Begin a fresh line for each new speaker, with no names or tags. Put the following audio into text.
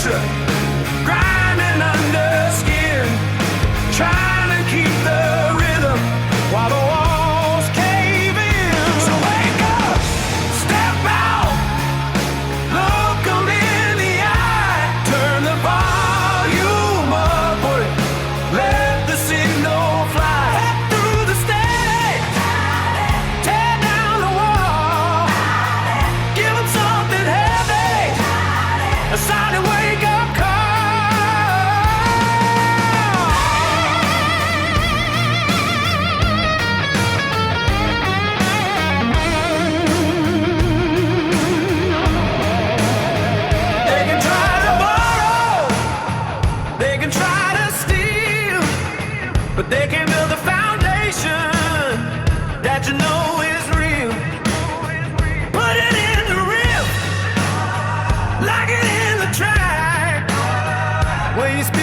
pressure, grinding under skin, trying to keep the rhythm while the walls cave in. So wake up, step out, look 'em in the eye, turn the volume upward, let the signal fly. Head through the stage, tear down the wall, give 'em something heavy, a solid wake-up call. They can try to borrow, they can try to steal, but they can build a foundation that you know is real. Put it in the riff, lock it in the track, when you speak